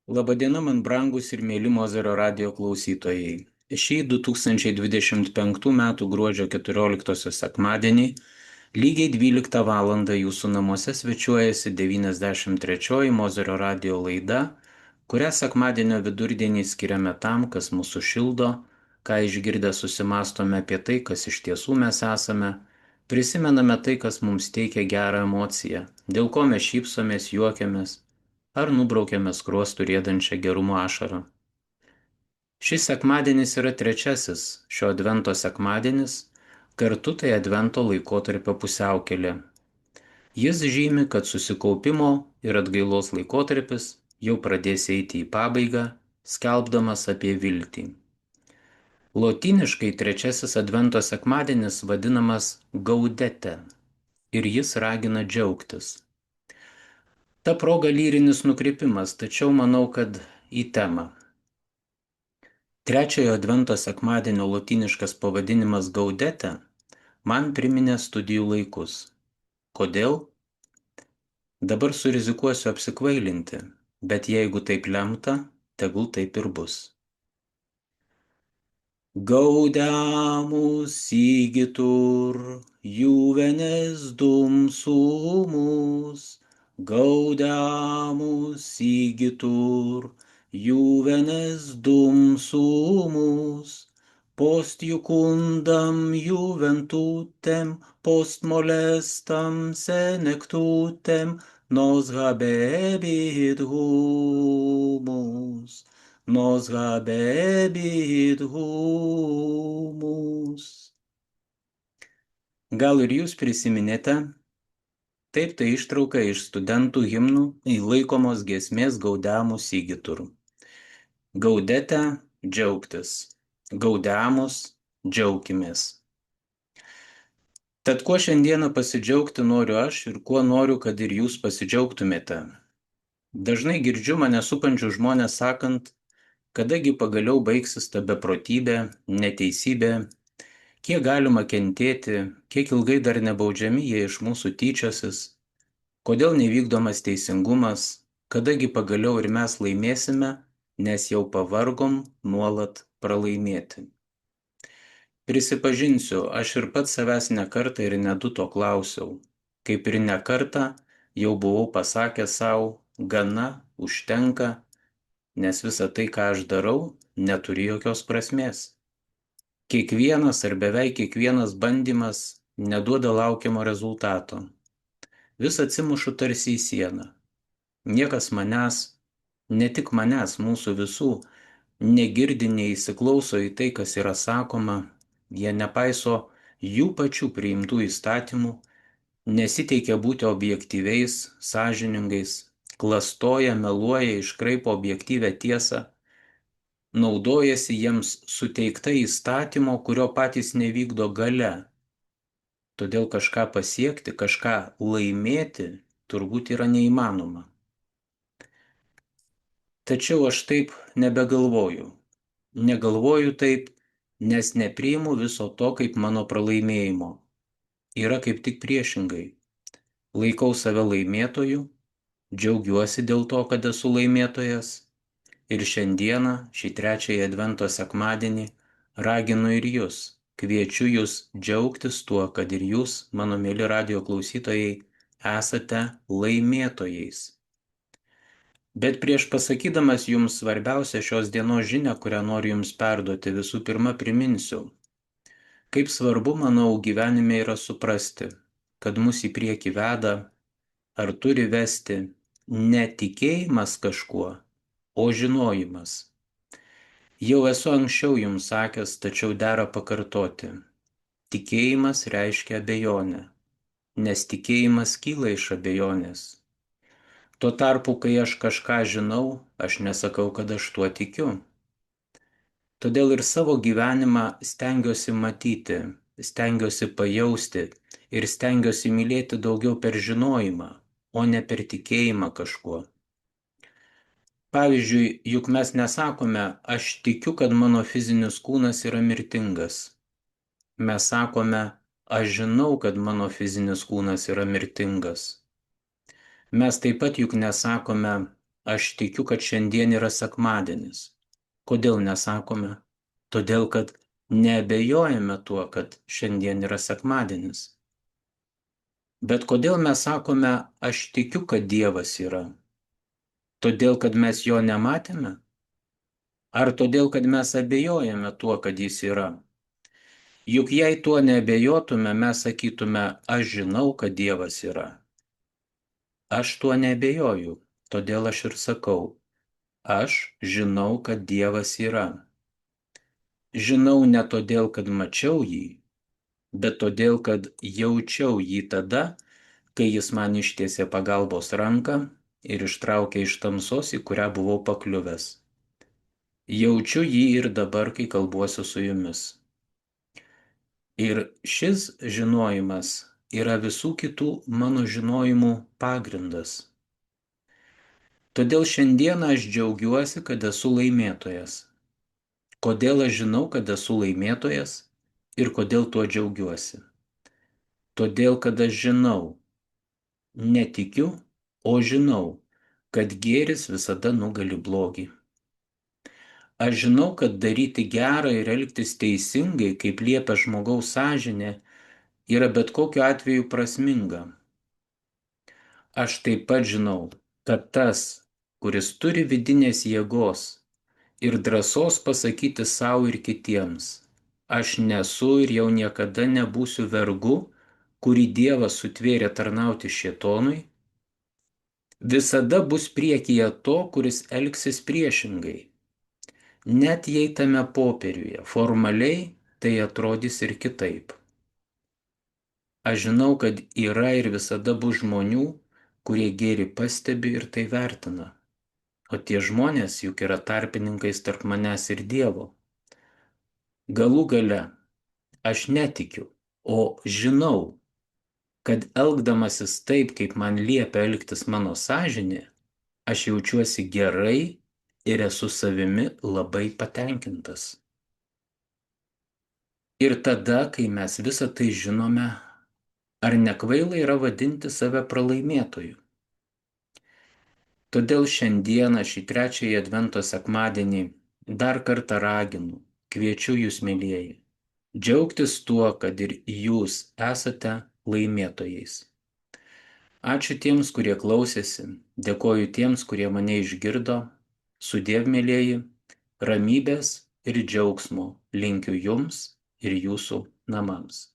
Labadiena, man brangus ir mėly Mozerio radijo klausytojai. Šį 2025 m. gruodžio 14 sekmadienį lygiai 12 val. Jūsų namuose svečiuojasi 93 Mozerio radijo laida, kurią sekmadienio vidurdienį skiriame tam, kas mūsų šildo, ką išgirdę susimastome apie tai, kas iš tiesų mes esame, prisimename tai, kas mums teikia gerą emociją, dėl ko mes šypsomės, juokiamės ar nubraukiame skruostų riedančią gerumo ašarą. Šis sekmadienis yra trečiasis šio advento sekmadienis, kartu tai advento laikotarpio pusiaukelė. Jis žymi, kad susikaupimo ir atgailos laikotarpis jau pradės eiti į pabaigą, skelbdamas apie viltį. Lotyniškai trečiasis advento sekmadienis vadinamas gaudete ir jis ragina džiaugtis. Ta proga lyrinis nukrypimas, tačiau manau, kad į temą. Trečiojo advento sekmadienio lotyniškas pavadinimas gaudete man priminė studijų laikus. Kodėl? Dabar surizikuosiu apsikvailinti, bet jeigu taip lemta, tegul taip ir bus. Gaudeamus igitur, juvenes dum sumus, Gaudeamus igitur, juvenes dum sumus, post iucundam juventutem, post molestam senectutem, nos habebit humus. Nos habebit humus. Gal ir jūs prisiminėte? Taip, tai ištrauka iš studentų himnų laikomos giesmės Gaudeamus igitur. Gaudete džiaugtis, Gaudeamus džiaukimės. Tad kuo šiandieną pasidžiaugti noriu aš ir kuo noriu, kad ir jūs pasidžiaugtumėte. Dažnai girdžiu mane supančių žmonės sakant, kadagi pagaliau baigsis ta beprotybė, neteisybė, kiek galima kentėti, kiek ilgai dar nebaudžiami jie iš mūsų tyčiosis, kodėl nevykdomas teisingumas, kadagi pagaliau ir mes laimėsime, nes jau pavargom nuolat pralaimėti. Prisipažinsiu, aš ir pats savęs ne kartą ir ne du to klausiau, kaip ir ne kartą jau buvau pasakęs savo, gana, užtenka, nes visa tai, ką aš darau, neturi jokios prasmės. Kiekvienas ar beveik kiekvienas bandymas neduoda laukiamo rezultato. Vis atsimušu tarsi į sieną. Niekas manęs, ne tik manęs, mūsų visų, negirdi, neįsiklauso į tai, kas yra sakoma, jie nepaiso jų pačių priimtų įstatymų, nesiteikia būti objektyviais, sąžiningais, klastoja, meluoja, iškraipo objektyvę tiesą, naudojasi jiems suteikta įstatymo, kurio patys nevykdo galia. Todėl kažką pasiekti, kažką laimėti turbūt yra neįmanoma. Tačiau aš taip nebegalvoju. Negalvoju taip, nes nepriimu viso to kaip mano pralaimėjimo. Yra kaip tik priešingai. Laikau save laimėtoju, džiaugiuosi dėl to, kad esu laimėtojas. Ir šiandieną, šį trečiąjį advento sekmadienį, raginu ir jūs, kviečiu jūs džiaugtis tuo, kad ir jūs, mano mėly radijo klausytojai, esate laimėtojais. Bet prieš pasakydamas jums svarbiausią šios dienos žinią, kurią noriu jums perduoti, visų pirma priminsiu, kaip svarbu, manau, gyvenime yra suprasti, kad mus į priekį veda ar turi vesti ne tikėjimas kažkuo, o žinojimas. Jau esu anksčiau jums sakęs, tačiau dera pakartoti. Tikėjimas reiškia abejonę, nes tikėjimas kyla iš abejonės. Tuo tarpu, kai aš kažką žinau, aš nesakau, kad aš tuo tikiu. Todėl ir savo gyvenimą stengiuosi matyti, stengiuosi pajausti ir stengiuosi mylėti daugiau per žinojimą, o ne per tikėjimą kažkuo. Pavyzdžiui, juk mes nesakome, aš tikiu, kad mano fizinis kūnas yra mirtingas. Mes sakome, aš žinau, kad mano fizinis kūnas yra mirtingas. Mes taip pat juk nesakome, aš tikiu, kad šiandien yra sekmadienis. Kodėl nesakome? Todėl, kad neabejojame tuo, kad šiandien yra sekmadienis. Bet kodėl mes sakome, aš tikiu, kad Dievas yra? Todėl, kad mes jo nematėme? Ar todėl, kad mes abejojame tuo, kad jis yra? Juk jei tuo neabejotume, mes sakytume, aš žinau, kad Dievas yra. Aš tuo neabejoju, todėl aš ir sakau, aš žinau, kad Dievas yra. Žinau ne todėl, kad mačiau jį, bet todėl, kad jaučiau jį tada, kai jis man ištiesė pagalbos ranką ir ištraukė iš tamsos, į kurią buvau pakliuvęs. Jaučiu jį ir dabar, kai kalbuosiu su jumis. Ir šis žinojimas yra visų kitų mano žinojimų pagrindas. Todėl šiandieną aš džiaugiuosi, kad esu laimėtojas. Kodėl aš žinau, kad esu laimėtojas ir kodėl tuo džiaugiuosi? Todėl, kad aš žinau, netikiu, o žinau, kad gėris visada nugali blogį. Aš žinau, kad daryti gerą ir elgtis teisingai, kaip liepia žmogaus sąžinė, yra bet kokiu atveju prasminga. Aš taip pat žinau, kad tas, kuris turi vidinės jėgos ir drąsos pasakyti savo ir kitiems, aš nesu ir jau niekada nebūsiu vergu, kurį Dievas sutvėrė tarnauti šėtonui, visada bus priekyje to, kuris elgsis priešingai. Net jei tame popieriuje formaliai tai atrodys ir kitaip. Aš žinau, kad yra ir visada bus žmonių, kurie gėrį pastebi ir tai vertina. O tie žmonės juk yra tarpininkais tarp manęs ir Dievo. Galų gale, aš netikiu, o žinau, kad elgdamasis taip, kaip man liepia elgtis mano sąžinė, aš jaučiuosi gerai ir esu savimi labai patenkintas. Ir tada, kai mes visą tai žinome, ar nekvaila yra vadinti save pralaimėtoju? Todėl šiandieną, šį trečiąjį Advento sekmadienį, dar kartą raginu, kviečiu jūs, mėlyjeji, džiaugtis tuo, kad ir jūs esate laimėtojais. Ačiū tiems, kurie klausėsi, dėkoju tiems, kurie mane išgirdo, sudiev, mėlyjeji, ramybės ir džiaugsmo linkiu jums ir jūsų namams.